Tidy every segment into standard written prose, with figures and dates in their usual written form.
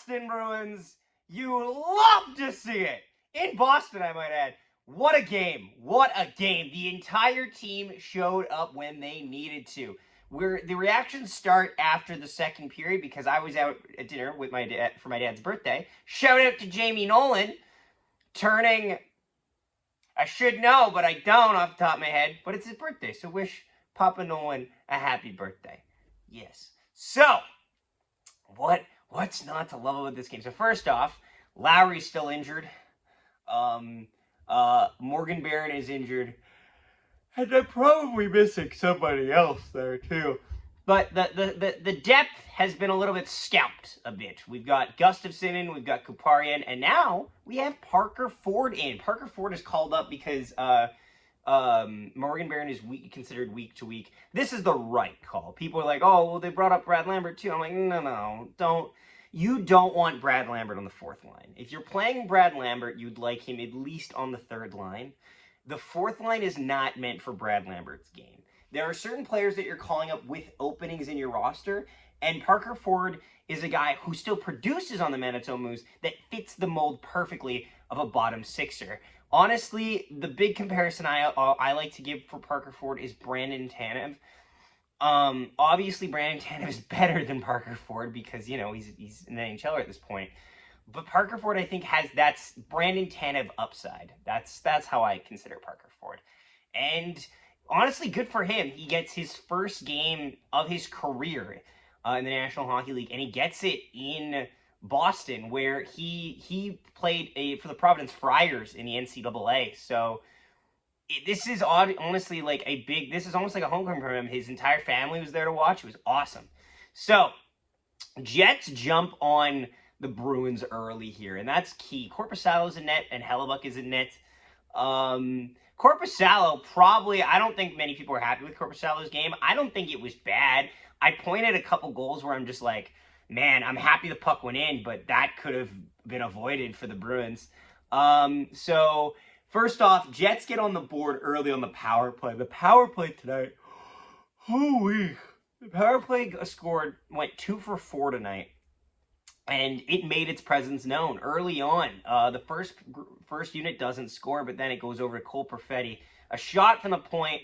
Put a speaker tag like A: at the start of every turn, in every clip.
A: Boston Bruins. You love to see it. In Boston, I might add. What a game. What a game. The entire team showed up when they needed to. The reactions start after the second period because I was out at dinner with my dad for my dad's birthday. Shout out to Jamie Nolan, turning, I should know, but I don't off the top of my head, but it's his birthday, so wish Papa Nolan a happy birthday. Yes. So, what's not to love about this game? So first off, Lowry's still injured. Morgan Barron is injured. And they're probably missing somebody else there too. But the depth has been a little bit scalped a bit. We've got Gustafsson in, we've got Kuparian, and now we have Parker Ford in. Parker Ford is called up because Morgan Barron is considered week to week. This is the right call. People are like, oh, well, they brought up Brad Lambert too. I'm like, no, don't. You don't want Brad Lambert on the fourth line. If you're playing Brad Lambert, you'd like him at least on the third line. The fourth line is not meant for Brad Lambert's game. There are certain players that you're calling up with openings in your roster, and Parker Ford is a guy who still produces on the Manitoba Moose that fits the mold perfectly of a bottom sixer. Honestly, the big comparison I like to give for Parker Ford is Brandon Tanev. Obviously, Brandon Tanev is better than Parker Ford because, you know, he's an NHLer at this point. But Parker Ford, I think, that's Brandon Tanev upside. That's how I consider Parker Ford. And honestly, good for him. He gets his first game of his career in the National Hockey League, and he gets it in Boston, where he played for the Providence Friars in the NCAA. So this is honestly like this is almost like a homecoming for him. His entire family was there to watch. It was awesome. So Jets jump on the Bruins early here, and that's key. Korpisalo's in net, and Hellebuck is in net. Korpisalo, probably, I don't think many people are happy with Korpisalo's game. I don't think it was bad. I pointed a couple goals where I'm just like, man, I'm happy the puck went in, but that could have been avoided for the Bruins. So first off, Jets get on the board early on the power play. The power play tonight, holy. The power play went 2 for 4 tonight, and it made its presence known early on. The first unit doesn't score, but then it goes over to Cole Perfetti. A shot from the point,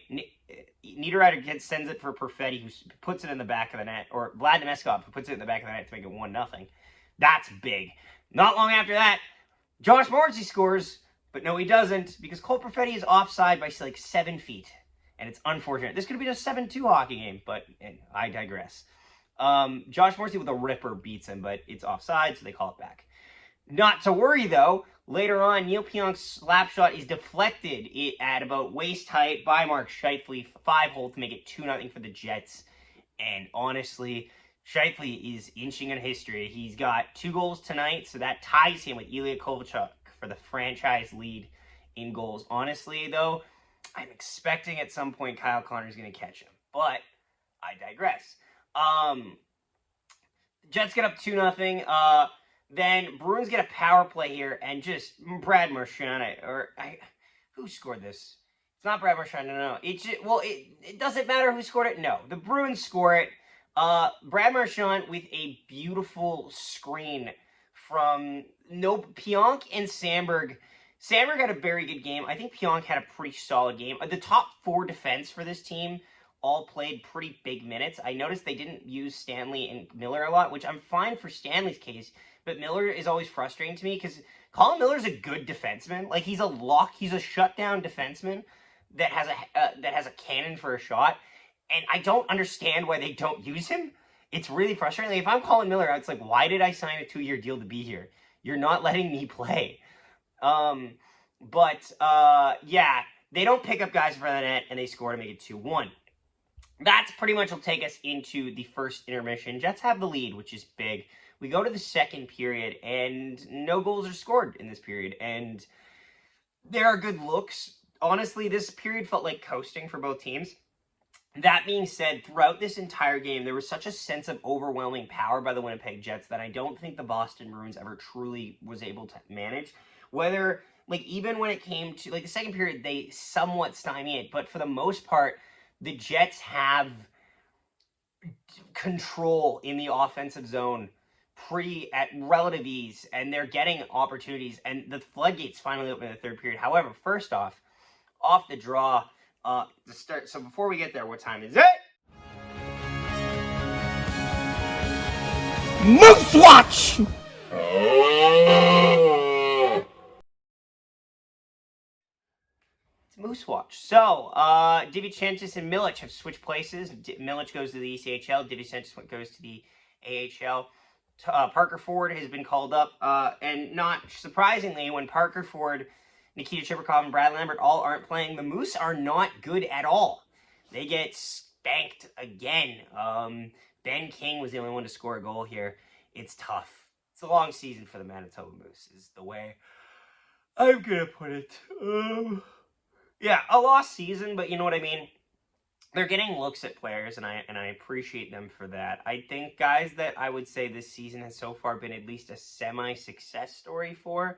A: Niederreiter sends it for Perfetti, who puts it in the back of the net, or Vlad Nemeskov, who puts it in the back of the net to make it 1-0. That's big. Not long after that, Josh Morrissey scores, but no, he doesn't, because Cole Perfetti is offside by like 7 feet, and it's unfortunate. This could have been a 7-2 hockey game, but I digress. Josh Morrissey with a ripper beats him, but it's offside, so they call it back. Not to worry, though. Later on, Neil Pionk's slap shot is deflected at about waist height by Mark Scheifele, 5-hole to make it 2-0 for the Jets. And honestly, Scheifele is inching in history. He's got 2 goals tonight, so that ties him with Ilya Kovalchuk for the franchise lead in goals. Honestly, though, I'm expecting at some point Kyle Connor's going to catch him, but I digress. Jets get up 2-0. Then Bruins get a power play here, and just Brad Marchand, who scored this? It's not Brad Marchand, no. It doesn't matter who scored it. No, the Bruins score it. Brad Marchand with a beautiful screen from Pionk and Sandberg. Sandberg had a very good game. I think Pionk had a pretty solid game. The top 4 defense for this team all played pretty big minutes. I noticed they didn't use Stanley and Miller a lot, which I'm fine for Stanley's case, but Miller is always frustrating to me because Colin Miller's a good defenseman. Like, he's a shutdown defenseman that has a cannon for a shot, and I don't understand why they don't use him. It's really frustrating. Like, if I'm Colin Miller, it's like, why did I sign a 2-year deal to be here? You're not letting me play. Yeah, they don't pick up guys in front of the net, and they score to make it 2-1. That's pretty much will take us into the first intermission. Jets have the lead, which is big. We go to the second period, and no goals are scored in this period. And there are good looks. Honestly, this period felt like coasting for both teams. That being said, throughout this entire game, there was such a sense of overwhelming power by the Winnipeg Jets that I don't think the Boston Bruins ever truly was able to manage. Whether, like, even when it came to, like, the second period, they somewhat stymie it. But for the most part, the Jets have control in the offensive zone at relative ease, and they're getting opportunities, and the floodgates finally open in the third period. However, first off the draw, to start. So before we get there, what time is it?
B: Moose Watch!
A: It's Moose Watch. So, DiVincentis and Milic have switched places. Milic goes to the ECHL. DiVincentis goes to the AHL. Parker Ford has been called up. And not surprisingly, when Parker Ford, Nikita Chibrikov, and Brad Lambert all aren't playing, the Moose are not good at all. They get spanked again. Ben King was the only one to score a goal here. It's tough. It's a long season for the Manitoba Moose, is the way I'm going to put it. Yeah, a lost season, but you know what I mean? They're getting looks at players, and I appreciate them for that. I think guys that I would say this season has so far been at least a semi-success story for.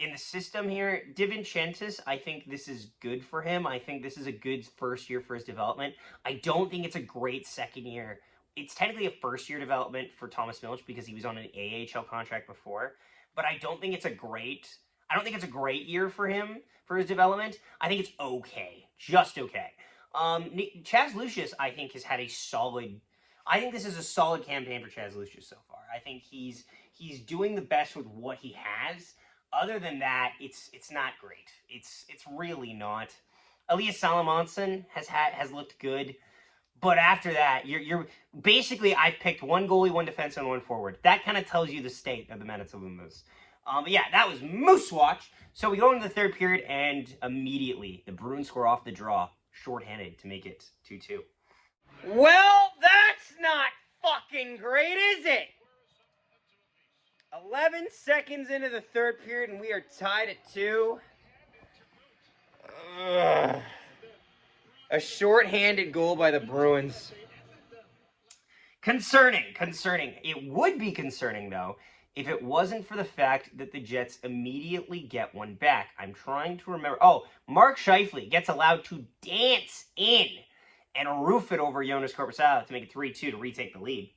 A: In the system here, DiVincentis, I think this is good for him. I think this is a good first year for his development. I don't think it's a great second year. It's technically a first year development for Thomas Milic because he was on an AHL contract before, but I don't think it's a great year for him for his development. I think it's okay, just okay. Chaz Lucius, I think, has had a solid. I think this is a solid campaign for Chaz Lucius so far. I think he's doing the best with what he has. Other than that, it's not great. It's really not. Elias Salamonson has looked good, but after that, you're basically, I've picked one goalie, one defenseman, and one forward. That kind of tells you the state of the Manitoba Moose. But yeah, that was Moose Watch. So we go into the third period, and immediately the Bruins score off the draw, shorthanded, to make it 2-2. Well, that's not fucking great, is it? 11 seconds into the third period, and we are tied at 2. Ugh. A shorthanded goal by the Bruins. Concerning. It would be concerning, though, if it wasn't for the fact that the Jets immediately get one back. I'm trying to remember. Oh, Mark Scheifele gets allowed to dance in and roof it over Jonas Korpisalo to make it 3-2 to retake the lead.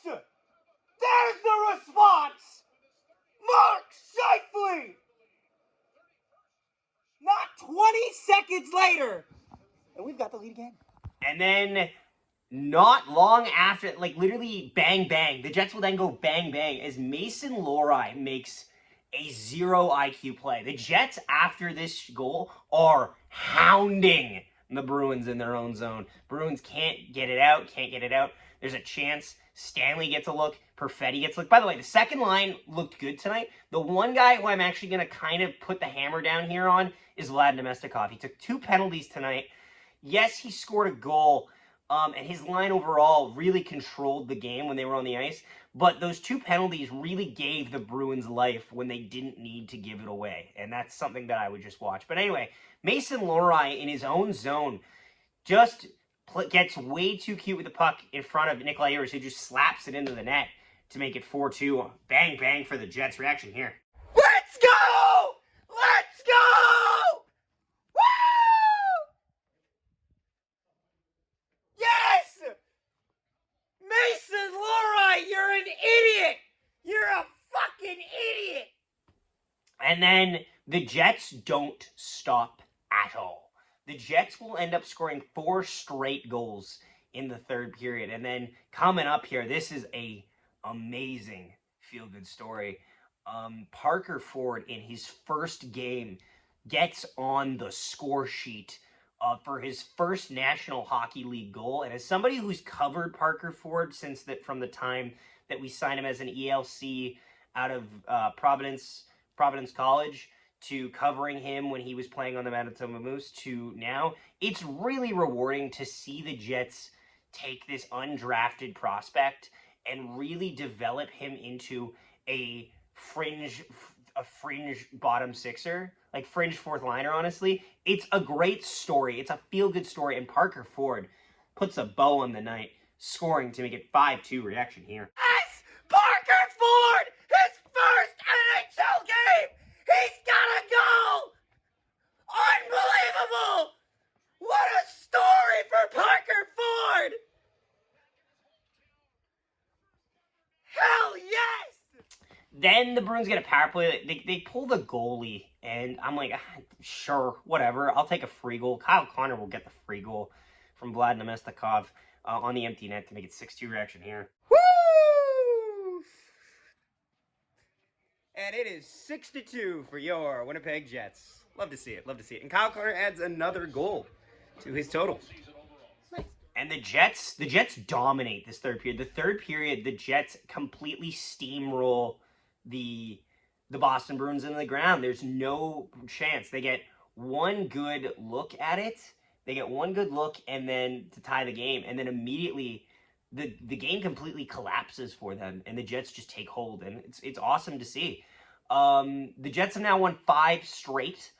A: There's the response! Mark Scheifele! Not 20 seconds later! And we've got the lead again. And then, not long after, like literally bang bang, the Jets will then go bang bang as Mason Lohrei makes a 0 IQ play. The Jets, after this goal, are hounding the Bruins in their own zone. Bruins can't get it out. There's a chance. Stanley gets a look. Perfetti gets a look. By the way, the second line looked good tonight. The one guy who I'm actually going to kind of put the hammer down here on is Vlad Nemestikov. He took 2 penalties tonight. Yes, he scored a goal, and his line overall really controlled the game when they were on the ice. But those 2 penalties really gave the Bruins life when they didn't need to give it away. And that's something that I would just watch. But anyway, Mason Lohrei in his own zone just gets way too cute with the puck in front of Nikolai Ehlers, who just slaps it into the net to make it 4-2. Bang, bang for the Jets. Reaction here. Let's go! Let's go! Woo! Yes! Mason Lohrei, you're an idiot! You're a fucking idiot! And then the Jets don't stop at all. The Jets will end up scoring 4 straight goals in the third period. And then coming up here, this is a amazing feel-good story. Parker Ford, in his first game, gets on the score sheet for his first National Hockey League goal. And as somebody who's covered Parker Ford from the time that we signed him as an ELC out of Providence College, to covering him when he was playing on the Manitoba Moose to now, it's really rewarding to see the Jets take this undrafted prospect and really develop him into a fringe bottom sixer, like fringe fourth liner, honestly. It's a great story. It's a feel-good story, and Parker Ford puts a bow on the night, scoring to make it 5-2. Reaction here. Yes! Parker Ford! His first NHL game! He's got a goal! Unbelievable! What a story for Parker Ford! then the Bruins get a power play. They pull the goalie, and I'm like, sure, whatever. I'll take a free goal. Kyle Connor will get the free goal from Vlad Namestnikov on the empty net to make it 6-2 reaction here. Woo! And it is 6-2 for your Winnipeg Jets. Love to see it. Love to see it. And Kyle Connor adds another goal to his total. Nice. And the Jets dominate this third period. The third period, the Jets completely steamroll the Boston Bruins into the ground. There's no chance. They get one good look at it. They get one good look and then to tie the game. And then immediately the game completely collapses for them. And the Jets just take hold. And it's awesome to see. The Jets have now won 5 straight.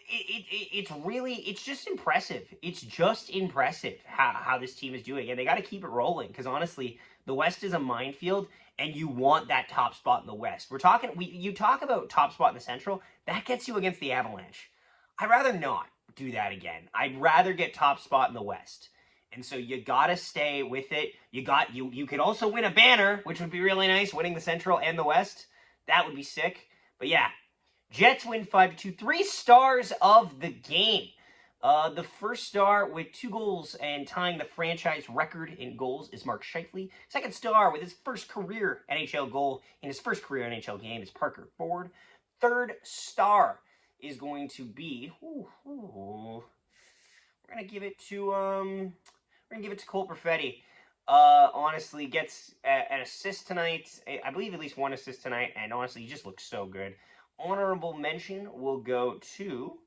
A: It's just impressive. It's just impressive how this team is doing. And they got to keep it rolling. Because honestly, the West is a minefield. And you want that top spot in the West. You talk about top spot in the Central. That gets you against the Avalanche. I'd rather not do that again. I'd rather get top spot in the West. And so you got to stay with it. You could also win a banner, which would be really nice, winning the Central and the West. That would be sick. But yeah, Jets win 5-2. 3 stars of the game. The first star with 2 goals and tying the franchise record in goals is Mark Scheifele. Second star with his first career NHL goal in his first career NHL game is Parker Ford. Third star is going to be we're gonna give it to Cole Perfetti. Honestly, gets an assist tonight. I believe at least 1 assist tonight, and honestly, he just looks so good. Honorable mention will go to.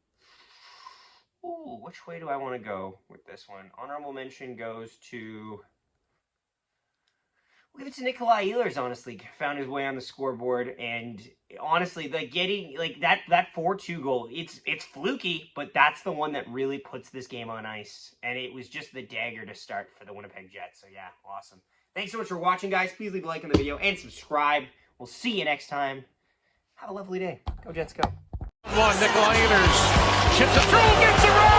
A: Which way do I want to go with this one? Honorable mention goes to. We'll give it to Nikolai Ehlers, honestly. Found his way on the scoreboard. And honestly, getting that 4-2 goal, it's fluky, but that's the one that really puts this game on ice. And it was just the dagger to start for the Winnipeg Jets. So yeah, awesome. Thanks so much for watching, guys. Please leave a like on the video and subscribe. We'll see you next time. Have a lovely day. Go Jets, go.
B: Nikolai Ehlers chips it through, gets it right!